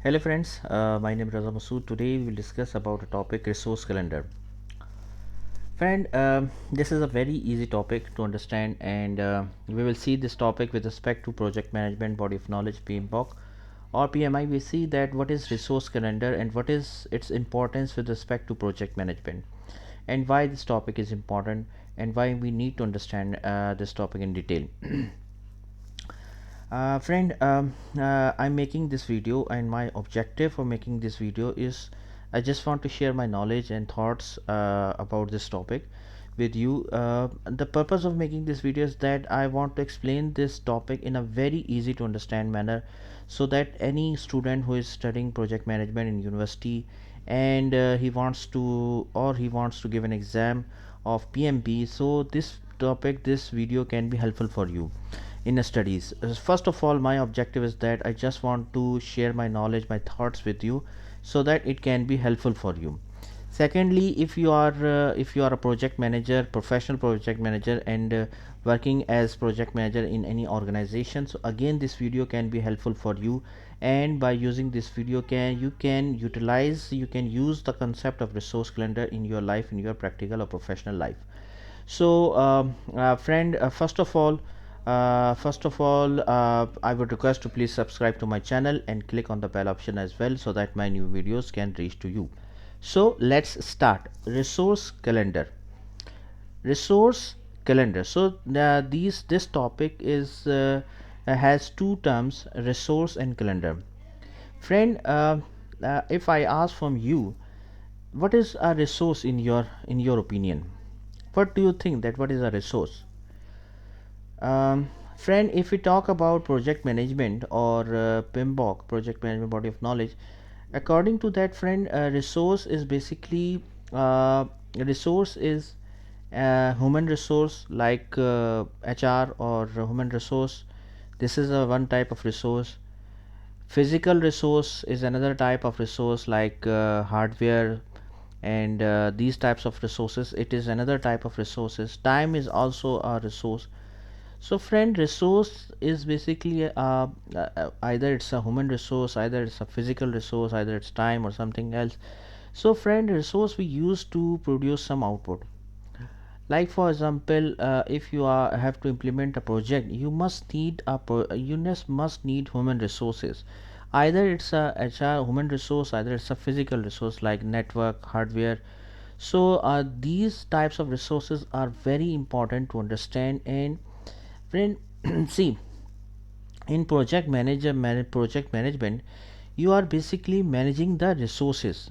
Hello friends, my name is Raza Masood. Today we will discuss about a topic resource calendar. Friend, this is a very easy topic to understand and we will see this topic with respect to project management, body of knowledge, PMBOK or PMI. We see that what is resource calendar and what is its importance with respect to project management and why this topic is important and why we need to understand this topic in detail. Friend, I'm making this video and my objective for making this video is I just want to share my knowledge and thoughts about this topic with you. The purpose of making this video is that I want to explain this topic in a very easy to understand manner so that any student who is studying project management in university and he wants to give an exam of PMP, so this video can be helpful for you in studies. First of all, my objective is that I just want to share my knowledge, my thoughts with you so that it can be helpful for you. Secondly, if you are a project manager, professional project manager, and working as project manager in any organization, so again this video can be helpful for you, and by using this video you can use the concept of resource calendar in your life, in your practical or professional life. So friend, first of all, I would request to please subscribe to my channel and click on the bell option as well so that my new videos can reach to you. So let's start. Resource calendar. So this topic is has two terms, resource and calendar. Friend, if I ask from you, what is a resource in your opinion? What do you think that what is a resource? Friend, if we talk about project management or PMBOK, project management body of knowledge, according to that, friend, resource is basically resource is human resource like HR or human resource. This is a one type of resource. Physical resource is another type of resource like hardware and these types of resources. It is another type of resources. Time is also a resource. So friend, resource is basically either it's a human resource, either it's a physical resource, either it's time or something else. So friend, resource we use to produce some output. Like for example, if you have to implement a project, you must need must need human resources. Either it's a HR human resource, either it's a physical resource like network, hardware. So these types of resources are very important to understand. And friend, see, in project management, you are basically managing the resources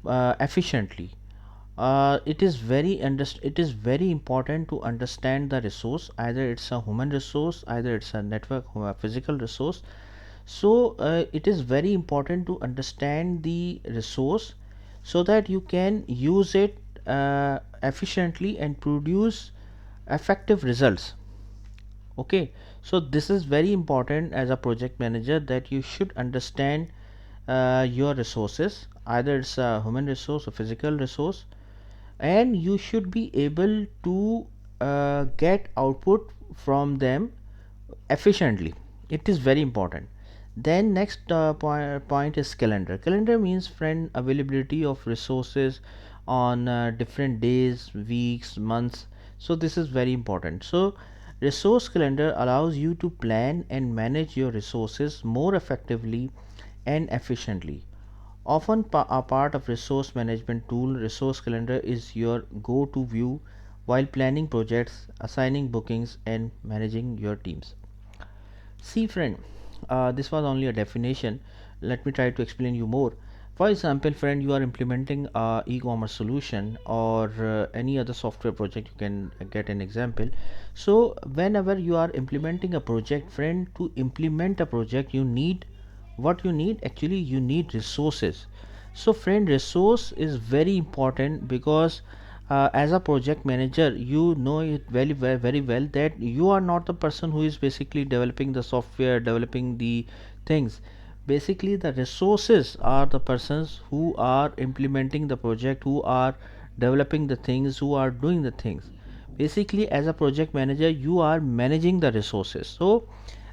efficiently. It is very important to understand the resource. Either it's a human resource, either it's a network physical resource. So it is very important to understand the resource so that you can use it efficiently and produce effective results. Okay, so this is very important as a project manager, that you should understand your resources, either it's a human resource or physical resource, and you should be able to get output from them efficiently. It is very important. Then next point is calendar. Calendar means, friend, availability of resources on different days, weeks, months. So this is very important. So resource calendar allows you to plan and manage your resources more effectively and efficiently. Often a part of resource management tool, resource calendar is your go-to view while planning projects, assigning bookings, and managing your teams. See friend, this was only a definition. Let me try to explain you more. For example, friend, you are implementing a e-commerce solution or any other software project. You can get an example. So whenever you are implementing a project, friend, to implement a project, you need what you need actually, you need resources. So friend, resource is very important because as a project manager, you know it very well that you are not the person who is basically developing the software, developing the things. Basically the resources are the persons who are implementing the project, who are developing the things, who are doing the things. Basically as a project manager, you are managing the resources. So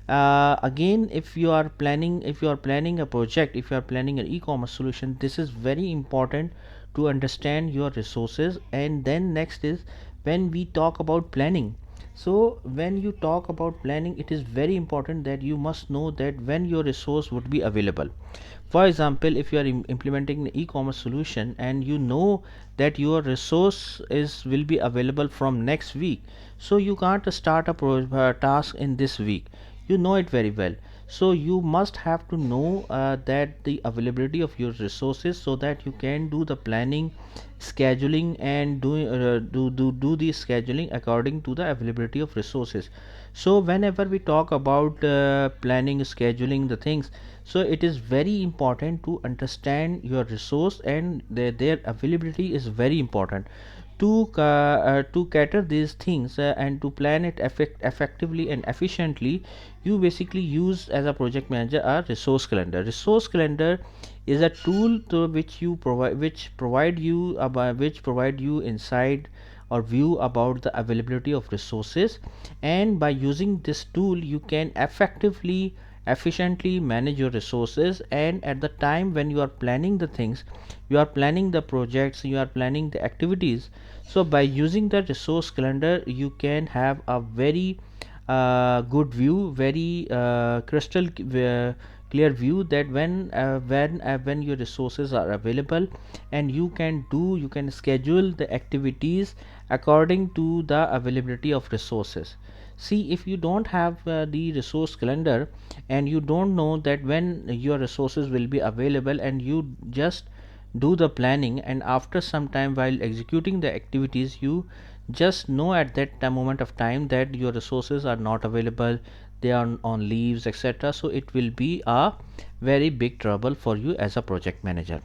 Again, if you are planning a project, if you are planning an e-commerce solution, this is very important to understand your resources. And then next is when we talk about planning. So when you talk about planning, it is very important that you must know that when your resource would be available. For example, if you are implementing an e-commerce solution and you know that your resource is will be available from next week, so you can't start a task in this week. You know it very well. So you must have to know that the availability of your resources, so that you can do the planning, scheduling, and do the scheduling according to the availability of resources. So whenever we talk about planning, scheduling the things, so it is very important to understand your resource, and their availability is very important to cater these things, and to plan it effectively and efficiently. You basically use as a project manager a resource calendar. Resource calendar is a tool to which you provide which provide you insight or view about the availability of resources. And by using this tool, you can effectively efficiently manage your resources. And at the time when you are planning the things, you are planning the projects, you are planning the activities, so by using the resource calendar, you can have a very good view, very crystal clear view, that when your resources are available, and you can schedule the activities according to the availability of resources. See, if you don't have the resource calendar, and you don't know that when your resources will be available, and you just do the planning, and after some time while executing the activities, you just know at that moment of time that your resources are not available, they are on leaves, etc. So it will be a very big trouble for you as a project manager.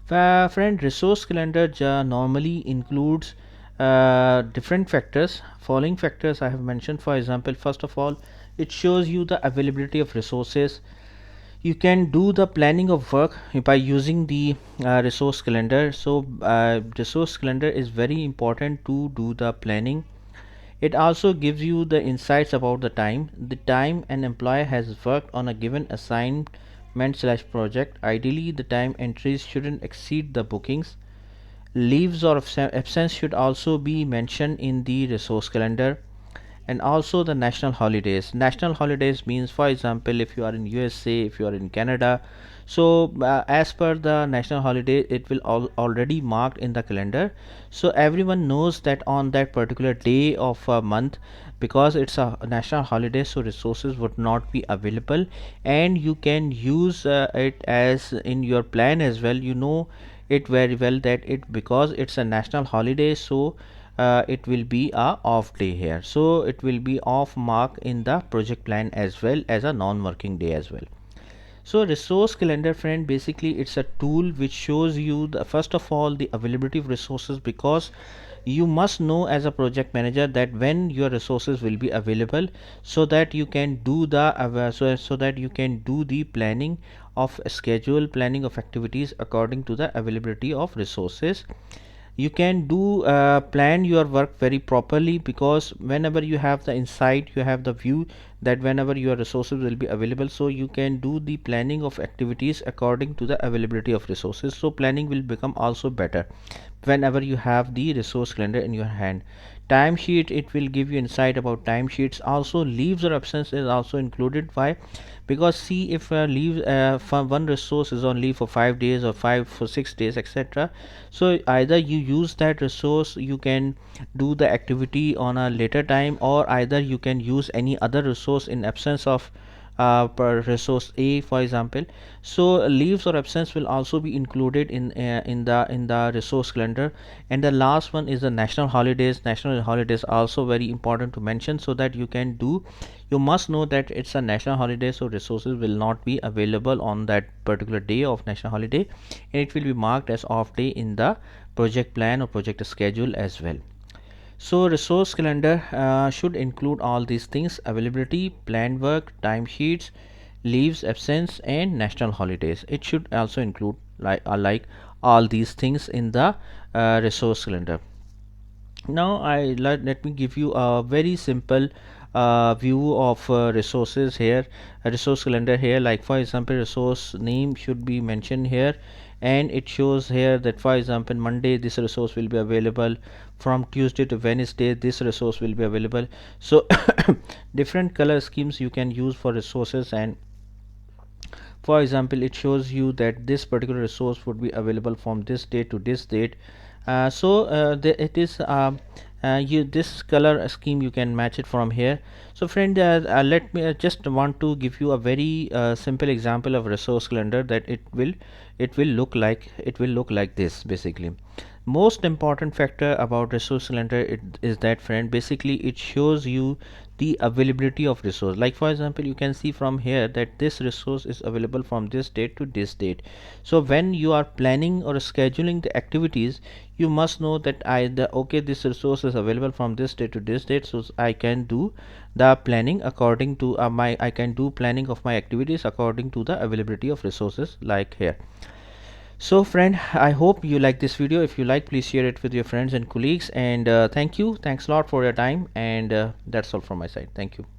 Friend, resource calendar normally includes different factors. Following factors I have mentioned. For example, first of all, it shows you the availability of resources. You can do the planning of work by using the resource calendar. So resource calendar is very important to do the planning. It also gives you the insights about the time an employee has worked on a given assignment slash project. Ideally, the time entries shouldn't exceed the bookings. Leaves or absence should also be mentioned in the resource calendar. And also the national holidays. National holidays means, for example, if you are in USA, if you are in Canada, so as per the national holiday, it will already marked in the calendar, so everyone knows that on that particular day of a month, because it's a national holiday, so resources would not be available. And you can use it as in your plan as well. You know it very well that it, because it's a national holiday, so it will be a off day here, so it will be off mark in the project plan as well as a non-working day as well. So resource calendar, friend, basically it's a tool which shows you the first of all the availability of resources, because you must know as a project manager that when your resources will be available, so that you can do the so that you can do the planning of schedule, planning of activities according to the availability of resources. You can do plan your work very properly, because whenever you have the insight, you have the view that whenever your resources will be available, so you can do the planning of activities according to the availability of resources. So planning will become also better whenever you have the resource calendar in your hand. Timesheet, it will give you insight about timesheets. Also leaves or absence is also included. Why? Because see, if leave for one resource is on leave for 5 days or 5 for 6 days, etc., so either you use that resource, you can do the activity on a later time, or either you can use any other resource in absence of per resource A, for example. So leaves or absence will also be included in the resource calendar. And the last one is the national holidays. National holidays are also very important to mention, so that you can do, you must know that it's a national holiday, so resources will not be available on that particular day of national holiday, and it will be marked as off day in the project plan or project schedule as well. So resource calendar should include all these things: availability, planned work, timesheets, leaves, absence, and national holidays. It should also include like all these things in the resource calendar. Now let me give you a very simple view of resources here, a resource calendar here. Like for example, resource name should be mentioned here, and it shows here that for example Monday this resource will be available, from Tuesday to Wednesday this resource will be available. So different color schemes you can use for resources, and for example it shows you that this particular resource would be available from this date to this date. It is you this color scheme you can match it from here. So friend, let me just want to give you a very simple example of resource calendar, that it will look like this basically. Most important factor about resource calendar is that friend, basically it shows you the availability of resource. Like for example, you can see from here that this resource is available from this date to this date. So when you are planning or scheduling the activities, you must know that okay, this resource is available from this date to this date, so I can do the planning according to I can do planning of my activities according to the availability of resources, like here. So friend, I hope you like this video. If you like, please share it with your friends and colleagues, and thanks a lot for your time, and that's all from my side. Thank you.